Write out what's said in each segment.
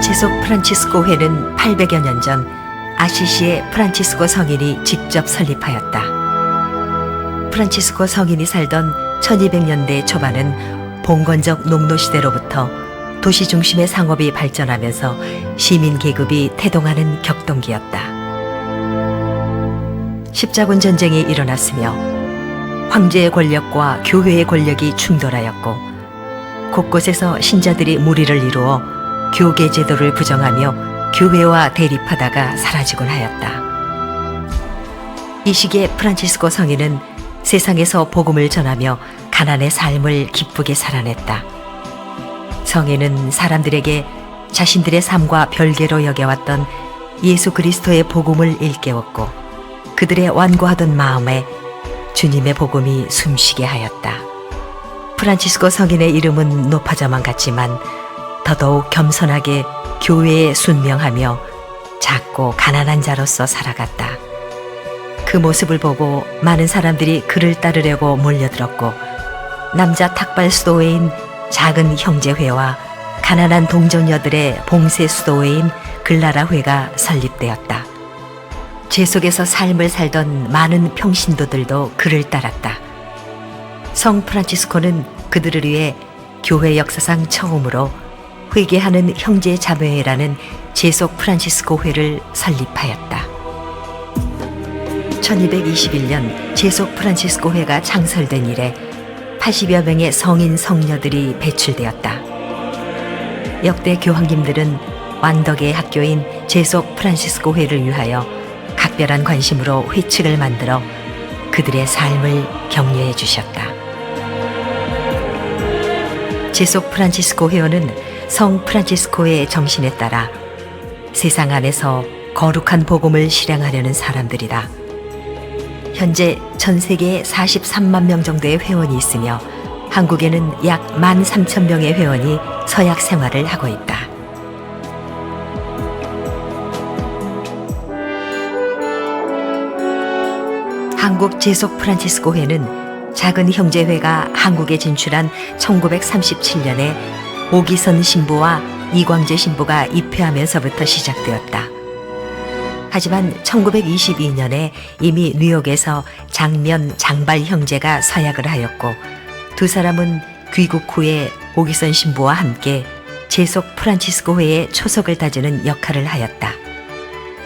제속 프란치스코 회는 800여 년 전 아시시의 프란치스코 성인이 직접 설립하였다. 프란치스코 성인이 살던 1200년대 초반은 봉건적 농노시대로부터 도시 중심의 상업이 발전하면서 시민 계급이 태동하는 격동기였다. 십자군 전쟁이 일어났으며 황제의 권력과 교회의 권력이 충돌하였고 곳곳에서 신자들이 무리를 이루어 교계 제도를 부정하며 교회와 대립하다가 사라지곤 하였다. 이 시기에 프란치스코 성인은 세상에서 복음을 전하며 가난의 삶을 기쁘게 살아냈다. 성인은 사람들에게 자신들의 삶과 별개로 여겨왔던 예수 그리스도의 복음을 일깨웠고 그들의 완고하던 마음에 주님의 복음이 숨쉬게 하였다. 프란치스코 성인의 이름은 높아져만 갔지만 더더욱 겸손하게 교회에 순명하며 작고 가난한 자로서 살아갔다. 그 모습을 보고 많은 사람들이 그를 따르려고 몰려들었고 남자 탁발 수도회인 작은 형제회와 가난한 동정녀들의 봉쇄 수도회인 글라라회가 설립되었다. 제속에서 삶을 살던 많은 평신도들도 그를 따랐다. 성 프란치스코는 그들을 위해 교회 역사상 처음으로 회개하는 형제 자매회라는 제속 프란치스코 회를 설립하였다. 1221년 제속 프란치스코 회가 창설된 이래 80여 명의 성인 성녀들이 배출되었다. 역대 교황님들은 완덕의 학교인 제속 프란치스코 회를 위하여 각별한 관심으로 회칙을 만들어 그들의 삶을 격려해 주셨다. 제속 프란치스코 회원은 성 프란치스코의 정신에 따라 세상 안에서 거룩한 복음을 실행하려는 사람들이다. 현재 전 세계에 43만 명 정도의 회원이 있으며 한국에는 약 13,000명의 회원이 서약 생활을 하고 있다. 한국 제속 프란치스코 회는 작은 형제회가 한국에 진출한 1937년에 오기선 신부와 이광재 신부가 입회하면서부터 시작되었다. 하지만 1922년에 이미 뉴욕에서 장면 장발 형제가 서약을 하였고 두 사람은 귀국 후에 오기선 신부와 함께 제속 프란치스코 회의 초석을 다지는 역할을 하였다.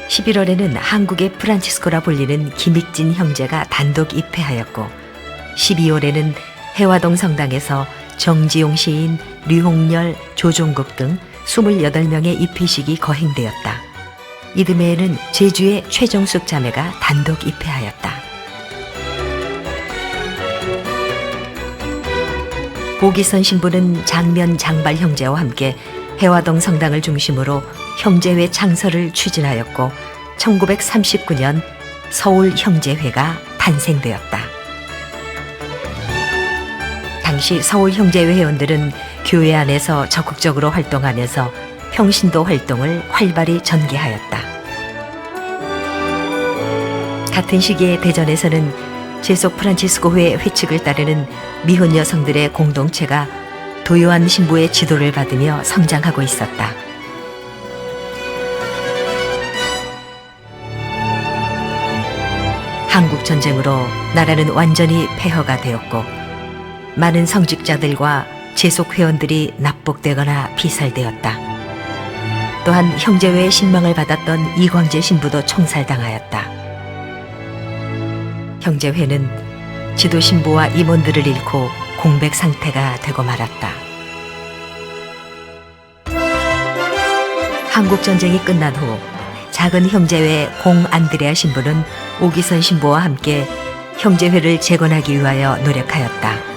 11월에는 한국의 프란치스코라 불리는 김익진 형제가 단독 입회하였고 12월에는 해화동 성당에서 정지용 시인, 류홍렬, 조종국 등 28명의 입회식이 거행되었다. 이듬해에는 제주의 최정숙 자매가 단독 입회하였다. 오기선 신부는 장면 장발 형제와 함께 해화동 성당을 중심으로 형제회 창설을 추진하였고 1939년 서울 형제회가 탄생되었다. 당시 서울 형제회 회원들은 교회 안에서 적극적으로 활동하면서 평신도 활동을 활발히 전개하였다. 같은 시기에 대전에서는 제속 프란치스코 회 회칙을 따르는 미혼 여성들의 공동체가 도요한 신부의 지도를 받으며 성장하고 있었다. 한국 전쟁으로 나라는 완전히 폐허가 되었고 많은 성직자들과 제속 회원들이 납북되거나 피살되었다. 또한 형제회의 신망을 받았던 이광재 신부도 총살당하였다. 형제회는 지도 신부와 임원들을 잃고 공백 상태가 되고 말았다. 한국 전쟁이 끝난 후 작은 형제회 공 안드레아 신부는 오기선 신부와 함께 형제회를 재건하기 위하여 노력하였다.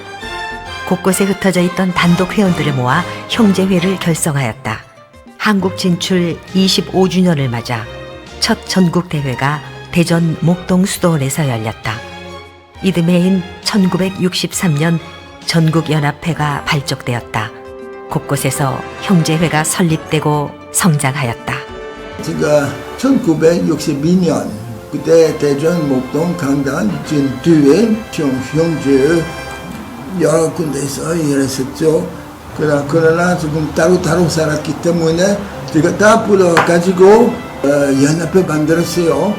곳곳에 흩어져 있던 단독 회원들을 모아 형제회를 결성하였다. 한국 진출 25주년을 맞아 첫 전국 대회가 대전 목동 수도원에서 열렸다. 이듬해인 1963년 전국연합회가 발족되었다. 곳곳에서 형제회가 설립되고 성장하였다. 제가 1962년 그때 대전 목동 강당 뒤에 형제 여러 군데에서 일했었죠. 그러나 지금 따로 살았기 때문에 제가 다 불러가지고 연합회 만들었어요.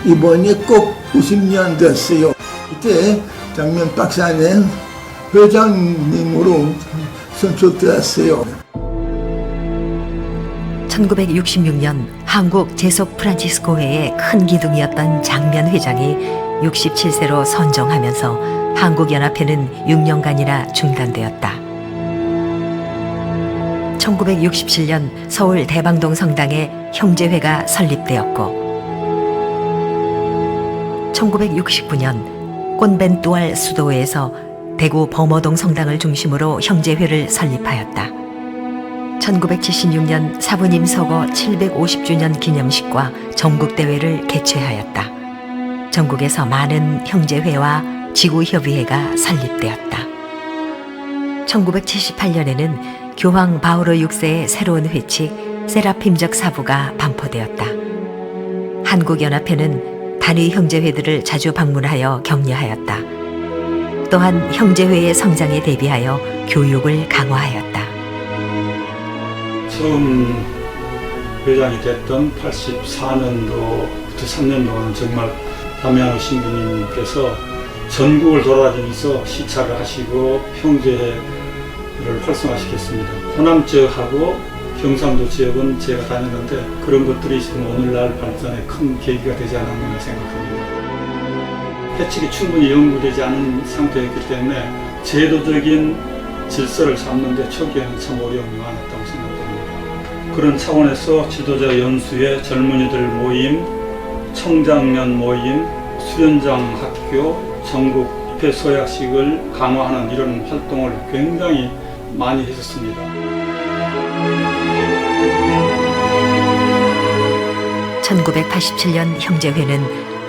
이번에 꼭 90년 됐어요. 그때 장면 박사는 회장님으로 선출되었어요. 1966년 한국 제속 프란치스코회의 큰 기둥이었던 장면 회장이 67세로 선정하면서 한국연합회는 6년간이나 중단되었다. 1967년 서울 대방동 성당에 형제회가 설립되었고 1969년 꼰벤뚜알 수도회에서 대구 범어동 성당을 중심으로 형제회를 설립하였다. 1976년 사부님 서거 750주년 기념식과 전국대회를 개최하였다. 전국에서 많은 형제회와 지구협의회가 설립되었다. 1978년에는 교황 바오로 6세의 새로운 회칙 세라핌적 사부가 반포되었다. 한국연합회는 단위 형제회들을 자주 방문하여 격려하였다. 또한 형제회의 성장에 대비하여 교육을 강화하였다. 처음 회장이 됐던 84년도부터 3년 동안 정말 담양의 신부님께서 전국을 돌아다니면서 시찰을 하시고 형제회를 활성화시켰습니다. 호남 지역하고 경상도 지역은 제가 다녔는데 그런 것들이 지금 오늘날 발전에 큰 계기가 되지 않았나 생각합니다. 회칙이 충분히 연구되지 않은 상태였기 때문에 제도적인 질서를 잡는데 초기에는 참 어려움이 많았다고 생각합니다. 그런 차원에서 지도자 연수회, 젊은이들 모임, 청장년 모임, 수련장 학교, 전국 입회 서약식을 강화하는 이런 활동을 굉장히 많이 했었습니다. 1987년 형제회는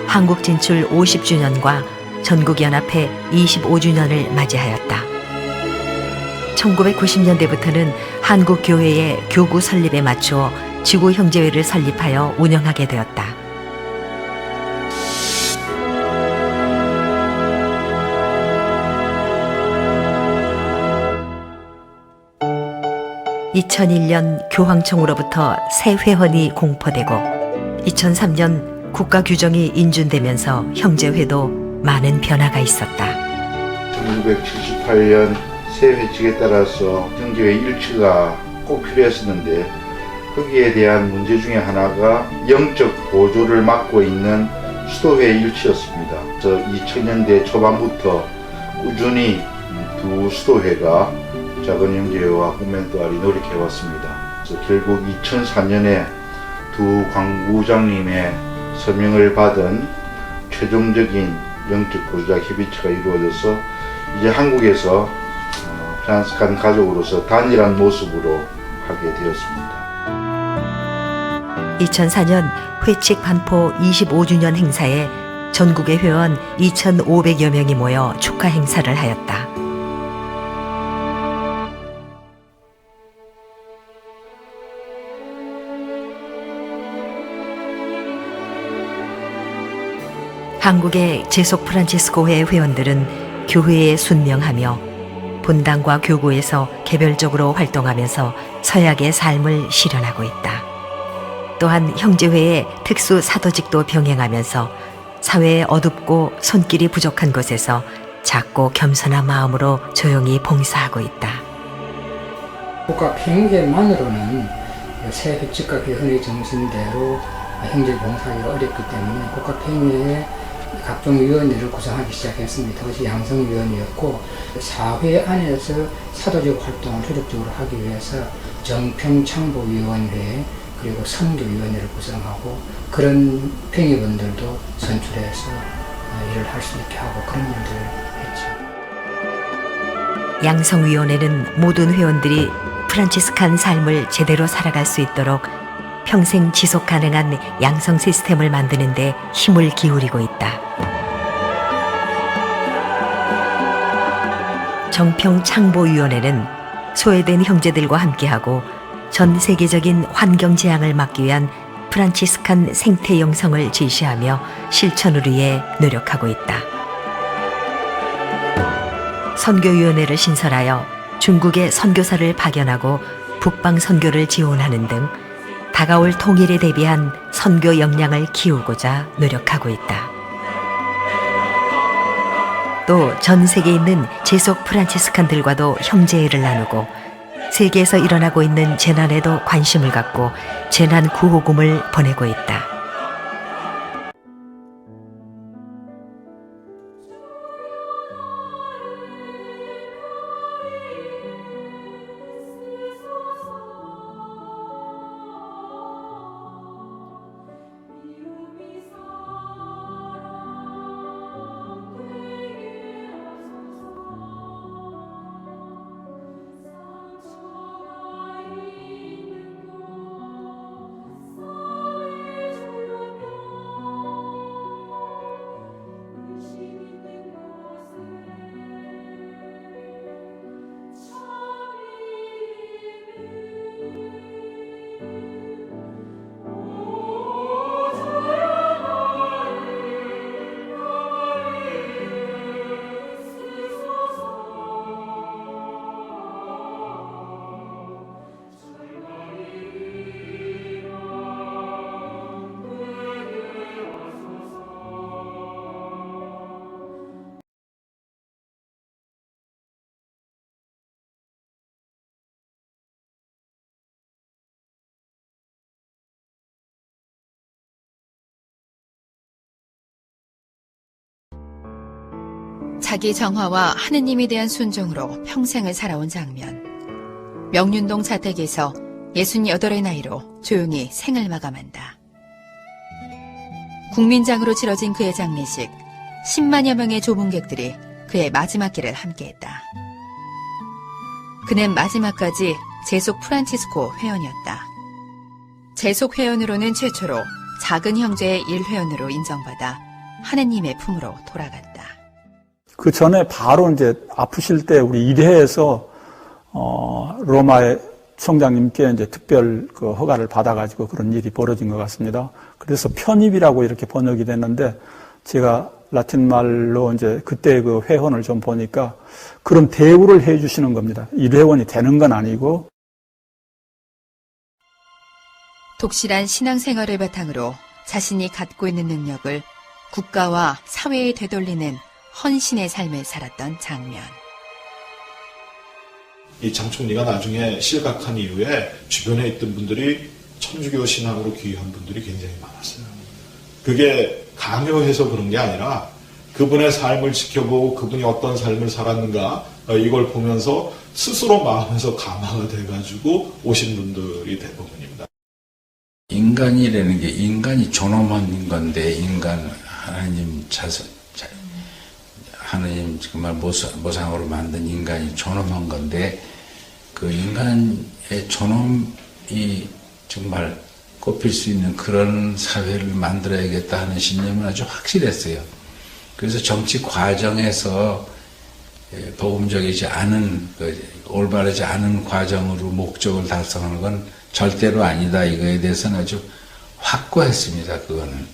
한국 진출 50주년과 전국연합회 25주년을 맞이하였다. 1990년대부터는 한국교회의 교구 설립에 맞추어 지구형제회를 설립하여 운영하게 되었다. 2001년 교황청으로부터 새 회원이 공포되고 2003년 국가 규정이 인준되면서 형제회도 많은 변화가 있었다. 1978년 새 회칙에 따라서 형제회 일치가 꼭 필요했었는데 거기에 대한 문제 중에 하나가 영적 보조를 맡고 있는 수도회 일치였습니다. 그래서 2000년대 초반부터 꾸준히 두 수도회가 작은 형제회와 꼰벤뚜알이 노력해왔습니다. 그래서 결국 2004년에 두 광부장님의 서명을 받은 최종적인 영적 보조자 협의체가 이루어져서 이제 한국에서 프란시스칸 가족으로서 단일한 모습으로 하게 되었습니다. 2004년 회칙 반포 25주년 행사에 전국의 회원 2,500여 명이 모여 축하 행사를 하였다. 한국의 제속 프란치스코회 회원들은 교회에 순명하며 본당과 교구에서 개별적으로 활동하면서 서약의 삶을 실현하고 있다. 또한 형제회의 특수 사도직도 병행하면서 사회의 어둡고 손길이 부족한 곳에서 작고 겸손한 마음으로 조용히 봉사하고 있다. 국가 팽개만으로는 새 회칙과 개헌의 정신대로 형제 봉사하기가 어렵기 때문에 국가 팽개에 각종 위원회를 구성하기 시작했습니다. 그것이 양성위원회였고 사회 안에서 사도적 활동을 조직적으로 하기 위해서 정평창보위원회 그리고 선교위원회를 구성하고 그런 팽이분들도 선출해서 일을 할 수 있게 하고 그런 일들을 했죠. 양성위원회는 모든 회원들이 프란치스칸 삶을 제대로 살아갈 수 있도록 평생 지속 가능한 양성 시스템을 만드는 데 힘을 기울이고 있다. 정평창보위원회는 소외된 형제들과 함께하고 전 세계적인 환경 재앙을 막기 위한 프란치스칸 생태 영성을 제시하며 실천을 위해 노력하고 있다. 선교위원회를 신설하여 중국의 선교사를 파견하고 북방 선교를 지원하는 등 다가올 통일에 대비한 선교 역량을 키우고자 노력하고 있다. 또 전 세계에 있는 재속 프란치스칸들과도 형제애를 나누고 세계에서 일어나고 있는 재난에도 관심을 갖고 재난 구호금을 보내고 있다. 자기 정화와 하느님에 대한 순종으로 평생을 살아온 장면. 명륜동 자택에서 68의 나이로 조용히 생을 마감한다. 국민장으로 치러진 그의 장례식, 10만여 명의 조문객들이 그의 마지막 길을 함께했다. 그는 마지막까지 재속 프란치스코 회원이었다. 재속 회원으로는 최초로 작은 형제의 일회원으로 인정받아 하느님의 품으로 돌아갔다. 그 전에 바로 이제 아프실 때 우리 일회에서 로마의 총장님께 이제 특별 그 허가를 받아가지고 그런 일이 벌어진 것 같습니다. 그래서 편입이라고 이렇게 번역이 됐는데 제가 라틴 말로 이제 그때 그 회원을 좀 보니까 그런 대우를 해 주시는 겁니다. 일회원이 되는 건 아니고. 독실한 신앙생활을 바탕으로 자신이 갖고 있는 능력을 국가와 사회에 되돌리는 헌신의 삶을 살았던 장면. 이 장 총리가 나중에 실각한 이후에 주변에 있던 분들이 천주교 신앙으로 귀한 분들이 굉장히 많았어요. 그게 강요해서 그런 게 아니라 그분의 삶을 지켜보고 그분이 어떤 삶을 살았는가 이걸 보면서 스스로 마음에서 감화가 돼가지고 오신 분들이 대부분입니다. 인간이라는 게 인간이 존엄한 건데 인간 하나님 하나님 정말 모상으로 만든 인간이 존엄한 건데 그 인간의 존엄이 정말 꼽힐 수 있는 그런 사회를 만들어야겠다 하는 신념은 아주 확실했어요. 그래서 정치 과정에서 복음적이지 않은 올바르지 않은 과정으로 목적을 달성하는 건 절대로 아니다. 이거에 대해서는 아주 확고했습니다. 그거는.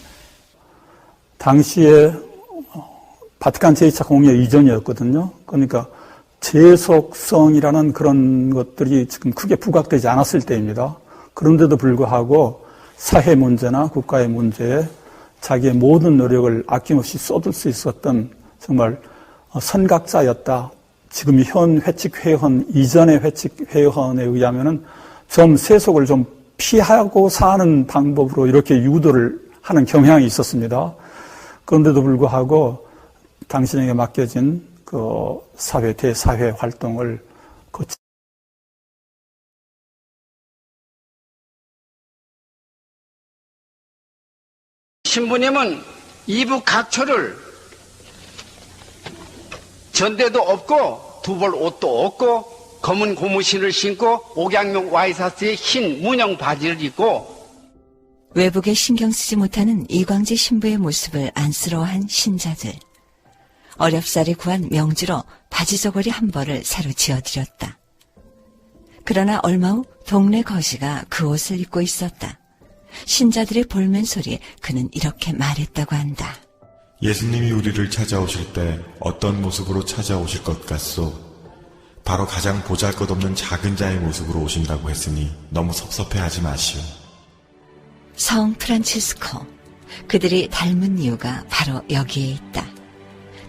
당시에 바티칸 제2차 공회 이전이었거든요. 그러니까 재속성이라는 그런 것들이 지금 크게 부각되지 않았을 때입니다. 그런데도 불구하고 사회 문제나 국가의 문제에 자기의 모든 노력을 아낌없이 쏟을 수 있었던 정말 선각자였다. 지금 현 회칙회원, 이전의 회칙회원에 의하면은 좀 세속을 좀 피하고 사는 방법으로 이렇게 유도를 하는 경향이 있었습니다. 그런데도 불구하고 당신에게 맡겨진 그 대사회 활동을 신부님은 이부 각초를 전대도 없고 두벌 옷도 없고 검은 고무신을 신고 옥양용 와이셔츠에 흰 문형 바지를 입고 외국에 신경 쓰지 못하는 이광재 신부의 모습을 안쓰러워한 신자들. 어렵사리 구한 명주로 바지 저고리 한 벌을 새로 지어드렸다. 그러나 얼마 후 동네 거지가 그 옷을 입고 있었다. 신자들의 볼멘 소리에 그는 이렇게 말했다고 한다. 예수님이 우리를 찾아오실 때 어떤 모습으로 찾아오실 것 같소? 바로 가장 보잘것없는 작은 자의 모습으로 오신다고 했으니 너무 섭섭해하지 마시오. 성 프란치스코, 그들이 닮은 이유가 바로 여기에 있다.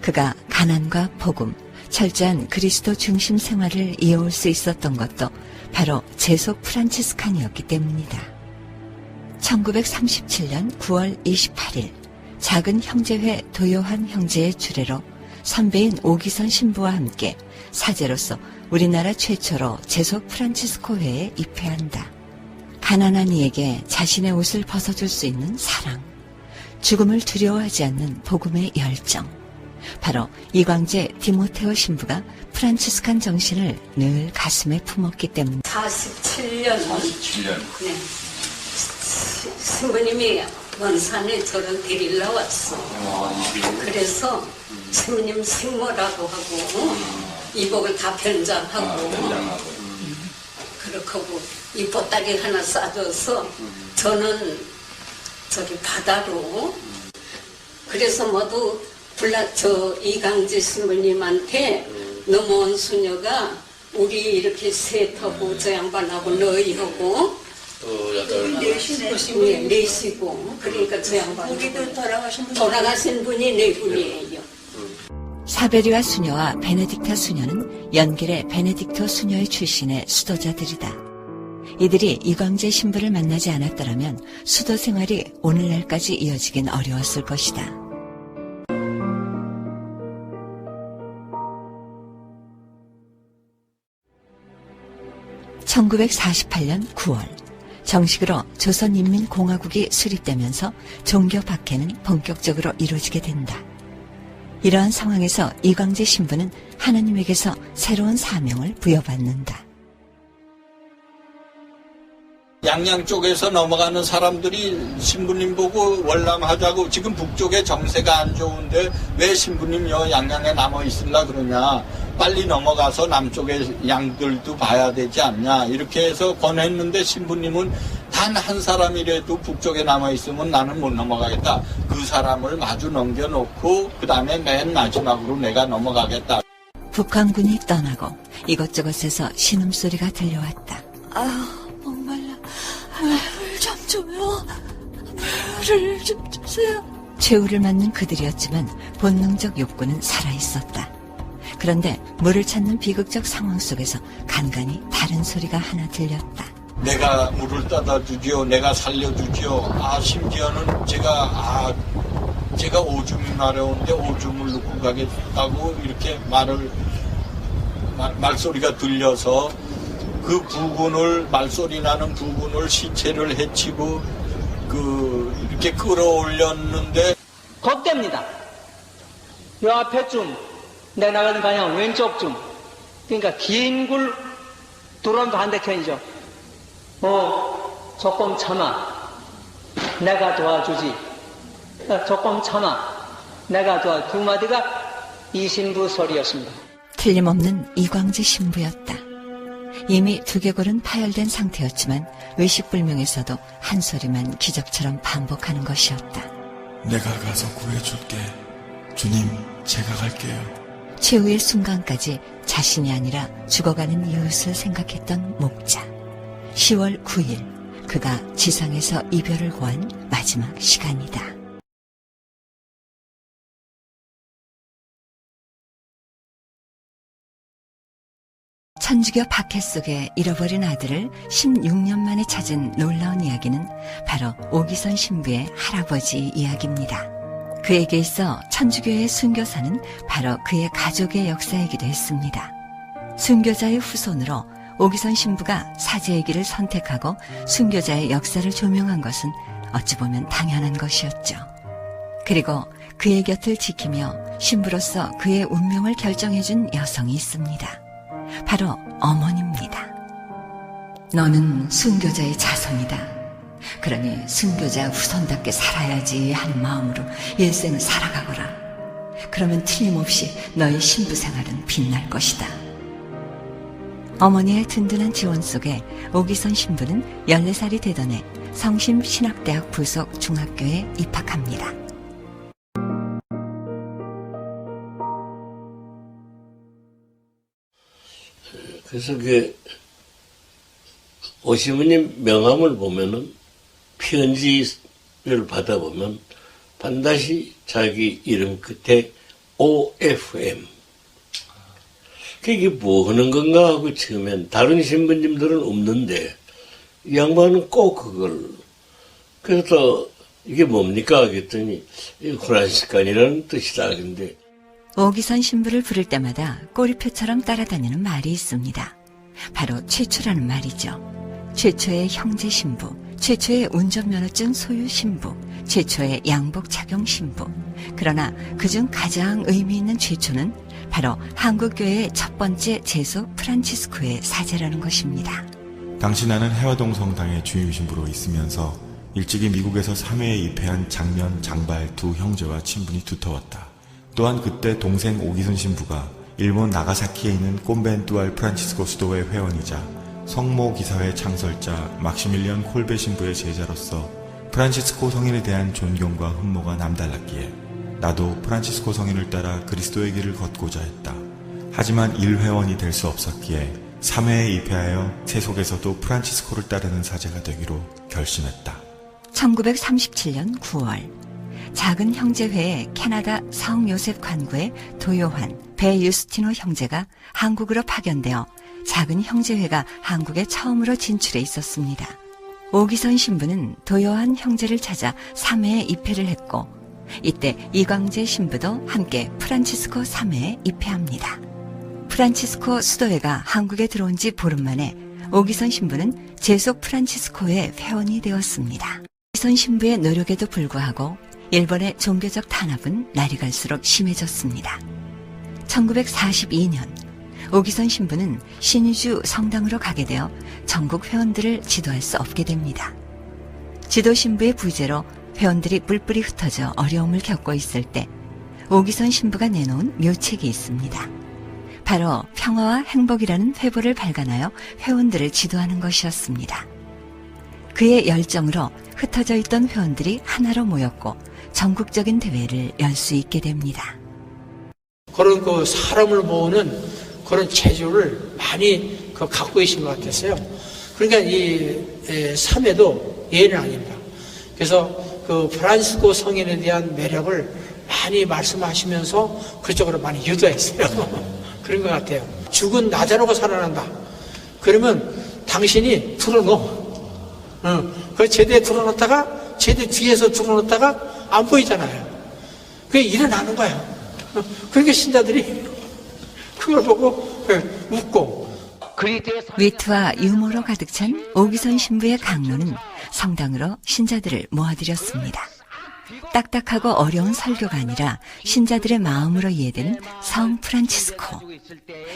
그가 가난과 복음, 철저한 그리스도 중심 생활을 이어올 수 있었던 것도 바로 제속 프란치스칸이었기 때문이다. 1937년 9월 28일 작은 형제회 도요한 형제의 주례로 선배인 오기선 신부와 함께 사제로서 우리나라 최초로 제속 프란치스코회에 입회한다. 가난한 이에게 자신의 옷을 벗어줄 수 있는 사랑, 죽음을 두려워하지 않는 복음의 열정, 바로 이광재 디모테오 신부가 프란치스칸 정신을 늘 가슴에 품었기 때문. 47년. 네. 신부님이 원산에 저를 데리러 왔어. 그래서 신부님 생모라고 하고 이복을 다 변장하고 그렇게 하고 이 보따리 하나 싸줘서 저는 저기 바다로 그래서 모두 이강재 신부님한테 넘어온 수녀가 우리 이렇게 셋하고 저 양반하고 너희하고 넷이고 그러니까 저 양반 우리도 돌아가신 분이 네 분이에요. 사베리아 수녀와 베네딕타 수녀는 연길의 베네딕토 수녀의 출신의 수도자들이다. 이들이 이광재 신부를 만나지 않았더라면 수도 생활이 오늘날까지 이어지긴 어려웠을 것이다. (1948년 9월) 정식으로 조선인민공화국이 수립되면서 종교 박해는 본격적으로 이루어지게 된다. 이러한 상황에서 이광재 신부는 하나님에게서 새로운 사명을 부여받는다. 양양 쪽에서 넘어가는 사람들이 신부님 보고 월남하자고 지금 북쪽에 정세가 안 좋은데 왜 신부님 양양에 남아있으려 그러냐. 빨리 넘어가서 남쪽의 양들도 봐야 되지 않냐. 이렇게 해서 권했는데 신부님은 단 한 사람이라도 북쪽에 남아있으면 나는 못 넘어가겠다. 그 사람을 마주 넘겨놓고 그 다음에 맨 마지막으로 내가 넘어가겠다. 북한군이 떠나고 이것저것에서 신음소리가 들려왔다. 목말라. 물을 좀 줘요. 물을 좀 주세요. 최후를 맞는 그들이었지만 본능적 욕구는 살아있었다. 그런데 물을 찾는 비극적 상황 속에서 간간히 다른 소리가 하나 들렸다. 내가 물을 따다 주지요. 내가 살려주지요. 심지어는 제가 오줌이 마려운데 오줌을 넣고 가겠다고 이렇게 말소리가 들려서 그 부근을 말소리 나는 부근을 시체를 해치고 이렇게 끌어올렸는데 덧댑니다. 요 앞에쯤 내 나가는 방향 왼쪽쯤 그러니까 긴 굴 들어온 반대편이죠. 조금 참아 내가 도와주지. 조금 참아 내가 도와. 두 마디가 이 신부 소리였습니다. 틀림없는 이광재 신부였다. 이미 두개골은 파열된 상태였지만 의식불명에서도 한 소리만 기적처럼 반복하는 것이었다. 내가 가서 구해줄게. 주님, 제가 갈게요. 최후의 순간까지 자신이 아니라 죽어가는 이웃을 생각했던 목자. 10월 9일 그가 지상에서 이별을 고한 마지막 시간이다. 천주교 박해 속에 잃어버린 아들을 16년 만에 찾은 놀라운 이야기는 바로 오기선 신부의 할아버지 이야기입니다. 그에게 있어 천주교의 순교사는 바로 그의 가족의 역사이기도 했습니다. 순교자의 후손으로 오기선 신부가 사제의 길을 선택하고 순교자의 역사를 조명한 것은 어찌 보면 당연한 것이었죠. 그리고 그의 곁을 지키며 신부로서 그의 운명을 결정해준 여성이 있습니다. 바로 어머니입니다. 너는 순교자의 자손이다. 그러니 순교자 후손답게 살아야지 하는 마음으로 일생을 살아가거라. 그러면 틀림없이 너의 신부 생활은 빛날 것이다. 어머니의 든든한 지원 속에 오기선 신부는 14살이 되던 해 성심신학대학 부속 중학교에 입학합니다. 그래서 오시모님 명함을 보면은 편지를 받아보면 반드시 자기 이름 끝에 OFM. 그게 뭐 하는 건가 하고 처음엔 다른 신부님들은 없는데 이 양반은 꼭 그걸. 그래서 이게 뭡니까 하겠더니 프란시스칸이라는 뜻이다. 근데 오기선 신부를 부를 때마다 꼬리표처럼 따라다니는 말이 있습니다. 바로 최초라는 말이죠. 최초의 형제 신부, 최초의 운전면허증 소유 신부, 최초의 양복 착용 신부. 그러나 그중 가장 의미 있는 최초는 바로 한국교회의 첫 번째 제소 프란치스코의 사제라는 것입니다. 당시 나는 해화동 성당의 주임 신부로 있으면서 일찍이 미국에서 3회에 입회한 장면, 장발 두 형제와 친분이 두터웠다. 또한 그때 동생 오기선 신부가 일본 나가사키에 있는 꼼벤뚜알 프란치스코 수도회 회원이자 성모 기사회 창설자 막시밀리언 콜베 신부의 제자로서 프란치스코 성인에 대한 존경과 흠모가 남달랐기에 나도 프란치스코 성인을 따라 그리스도의 길을 걷고자 했다. 하지만 1회원이 될 수 없었기에 3회에 입회하여 세속에서도 프란치스코를 따르는 사제가 되기로 결심했다. 1937년 9월 작은 형제회의 캐나다 성요셉 관구의 도요한 배유스티노 형제가 한국으로 파견되어 작은 형제회가 한국에 처음으로 진출해 있었습니다. 오기선 신부는 도요한 형제를 찾아 3회에 입회를 했고 이때 이광재 신부도 함께 프란치스코 3회에 입회합니다. 프란치스코 수도회가 한국에 들어온 지 보름 만에 오기선 신부는 제속 프란치스코의 회원이 되었습니다. 오기선 신부의 노력에도 불구하고 일본의 종교적 탄압은 날이 갈수록 심해졌습니다. 1942년 오기선 신부는 신의주 성당으로 가게 되어 전국 회원들을 지도할 수 없게 됩니다. 지도 신부의 부재로 회원들이 뿔뿔이 흩어져 어려움을 겪고 있을 때 오기선 신부가 내놓은 묘책이 있습니다. 바로 평화와 행복이라는 회보를 발간하여 회원들을 지도하는 것이었습니다. 그의 열정으로 흩어져 있던 회원들이 하나로 모였고 전국적인 대회를 열 수 있게 됩니다. 그런 사람을 모으는 그런 재주를 많이 갖고 계신 것 같았어요. 그러니까 이 3회도 예는 아닙니다. 그래서 프란시스코 성인에 대한 매력을 많이 말씀하시면서 그쪽으로 많이 유도했어요. 그런 것 같아요. 죽은 나자로가 살아난다. 그러면 당신이 들어놓어. 그 제대에 들어놓다가 제대 뒤에서 들어놓다가 안 보이잖아요. 그게 일어나는 거예요. 그러니까 신자들이 그걸 보고 웃고. 위트와 유머로 가득 찬 오기선 신부의 강론은 성당으로 신자들을 모아들였습니다. 딱딱하고 어려운 설교가 아니라 신자들의 마음으로 이해되는 성 프란치스코.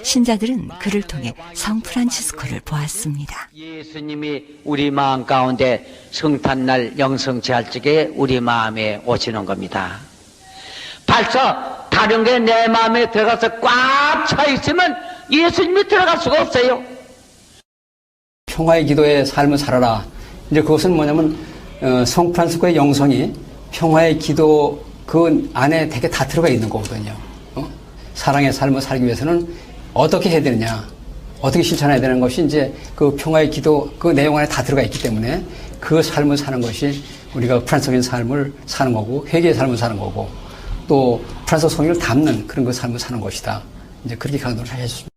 신자들은 그를 통해 성 프란치스코를 보았습니다. 예수님이 우리 마음 가운데 성탄날 영성 제할 적에 우리 마음에 오시는 겁니다. 벌써 다른 게 내 마음에 들어가서 꽉 차 있으면 예수님이 들어갈 수가 없어요. 평화의 기도의 삶을 살아라. 이제 그것은 뭐냐면 성 프란시스코의 영성이 평화의 기도 그 안에 되게 다 들어가 있는 거거든요. 사랑의 삶을 살기 위해서는 어떻게 해야 되느냐, 어떻게 실천해야 되는 것이 이제 그 평화의 기도 그 내용 안에 다 들어가 있기 때문에 그 삶을 사는 것이 우리가 프란시스코인 삶을 사는 거고 회개의 삶을 사는 거고 또 프란시스코 성인을 담는 그런 그 삶을 사는 것이다. 이제 그렇게 강조를 해주십니다.